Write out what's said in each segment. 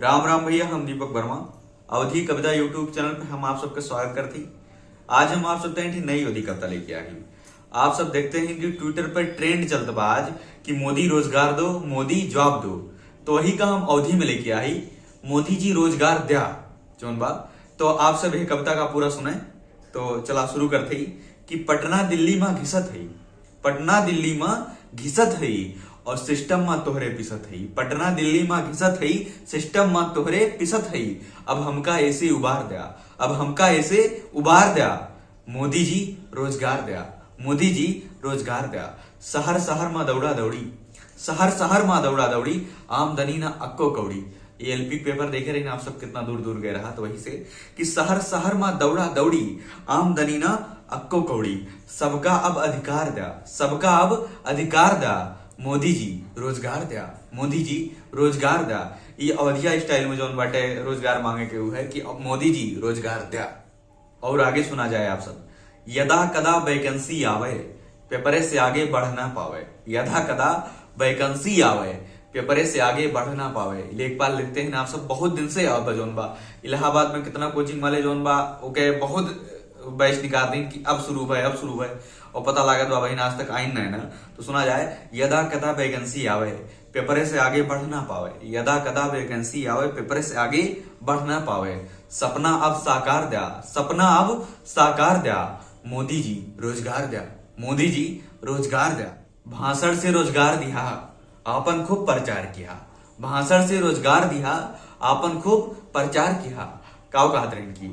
राम राम भैया, हम दीपक वर्मा अवधि कविता यूट्यूब चैनल पे हम आप सबका स्वागत करती। आज हम आप सब एक नई अवधि कविता लेके आ गई। आप सब देखते हैं कि ट्विटर पर ट्रेंड चलता बा आज कि मोदी रोजगार दो, मोदी जॉब दो। तो वही का हम अवधि में लेके आई, मोदी जी रोजगार द्या जोन बा। तो आप सब ये कविता का पूरा सुने। तो चला शुरू करते ही कि पटना दिल्ली में घिसत है, पटना दिल्ली में घिसत है और सिस्टम में तोहरे पिसत है। पटना दिल्ली में घिसत है, सिस्टम में तोहरे पिसत है। अब हमका ऐसे उबार दिया, अब हमका ऐसे उबार दिया। मोदी जी रोजगार दिया, मोदी जी रोजगार दिया। शहर शहर में दौड़ा दौड़ी, शहर शहर में दौड़ा दौड़ी, आमदनी ना अक्को कौड़ी। ये एलपी पेपर देखे रही ना आप सब, कितना दूर दूर गए रहा। तो वही से कि शहर शहर में दौड़ा दौड़ी, आमदनी ना अक्को कौड़ी। सबका अब अधिकार दिया, सबका अब अधिकार दिया। मोदी जी रोजगार दिया, मोदी जी रोजगार दिया। ये अवधिया स्टाइल में जोन बाटे रोजगार मांगे के है कि अब मोदी जी रोजगार दिया। और आगे सुना जाए आप सब, यदा कदा वैकेंसी आवे, पेपरे से आगे बढ़ ना पावे। यदा कदा वैकेंसी आवे, पेपरे से आगे बढ़ ना पावे। लेखपाल लिखते हैं ना आप सब, बहुत दिन से अब जोन बा इलाहाबाद में कितना कोचिंग वाले जोन बा ओके बहुत बैच निकाल दी कि अब शुरू है, अब शुरू है, और पता लगा तो अब आज तक आइन नहीं ना। तो सुना जाए, यदा कदा वैकेंसी आवे, पेपरे से आगे बढ़ ना पावे। यदा कदा वैकेंसी आवे, पेपरे से आगे बढ़ ना पावे। सपना अब साकार दिया, सपना अब साकार दिया। मोदी जी रोजगार दिया, मोदी जी रोजगार दिया। भाषण से रोजगार दिया, आपन खूब प्रचार किया। भाषण से रोजगार दिया, आपन खूब प्रचार किया। काव कहते हैं कि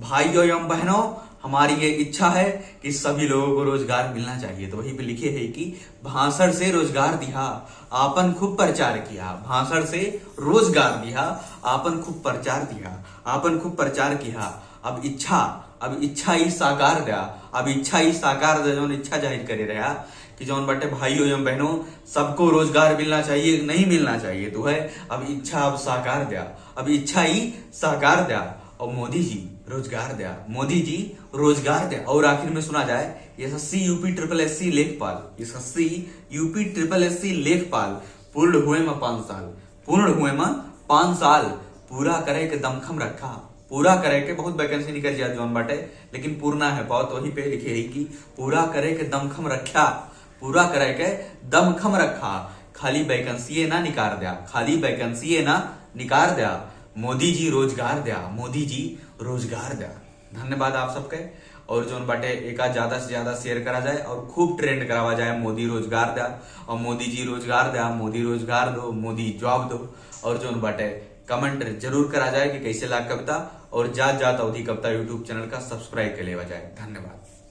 भाइयों एवं बहनों, हमारी ये इच्छा है कि सभी लोगों को रोजगार मिलना चाहिए। तो वहीं पे लिखे है कि भाषण से रोजगार दिया, आपन खूब प्रचार किया। भाषण से रोजगार दिया, आपन खूब प्रचार दिया, आपन खूब प्रचार किया। अब इच्छा ही साकार दिया, अब इच्छा ही साकार दिया। जो इच्छा जाहिर करे रहा कि जौन बटे भाइयों एवं बहनों सबको रोजगार मिलना चाहिए, नहीं मिलना चाहिए तो है। अब इच्छा अब साकार दिया, अब इच्छा ही साकार दिया। और मोदी जी रोजगार दिया, मोदी जी रोजगार दिया। और आखिर में सुना जाए, यशस्वी यूपी ट्रिपल एससी लेखपाल, यशस्वी यूपी ट्रिपल एससी लेखपाल पूर्ण हुए में 5 साल, पूर्ण हुए में 5 साल। पूरा करे के दमखम रखा, पूरा करे के बहुत वैकेंसी निकल जाए जौन बाटे, लेकिन पूर्ण है पाओ। तो वहीं पे लिखे है कि पूरा करे के दमखम रखा, पूरा करे के दमखम रखा। खाली वैकेंसी ना निकार दिया, खाली वैकेंसी ना निकार दिया। मोदी जी रोजगार दिया, मोदी जी रोजगार दिया। धन्यवाद आप सबके। और जो बाटे एक ज्यादा से ज्यादा शेयर करा जाए और खूब ट्रेंड करावा जाए, मोदी रोजगार दिया और मोदी जी रोजगार दिया, मोदी रोजगार दो, मोदी जॉब दो। और जो बाटे कमेंट जरूर करा जाए कि कैसे लाग कविता। और जात अवधि कविता यूट्यूब चैनल का सब्सक्राइब कर लेवा जाए। धन्यवाद।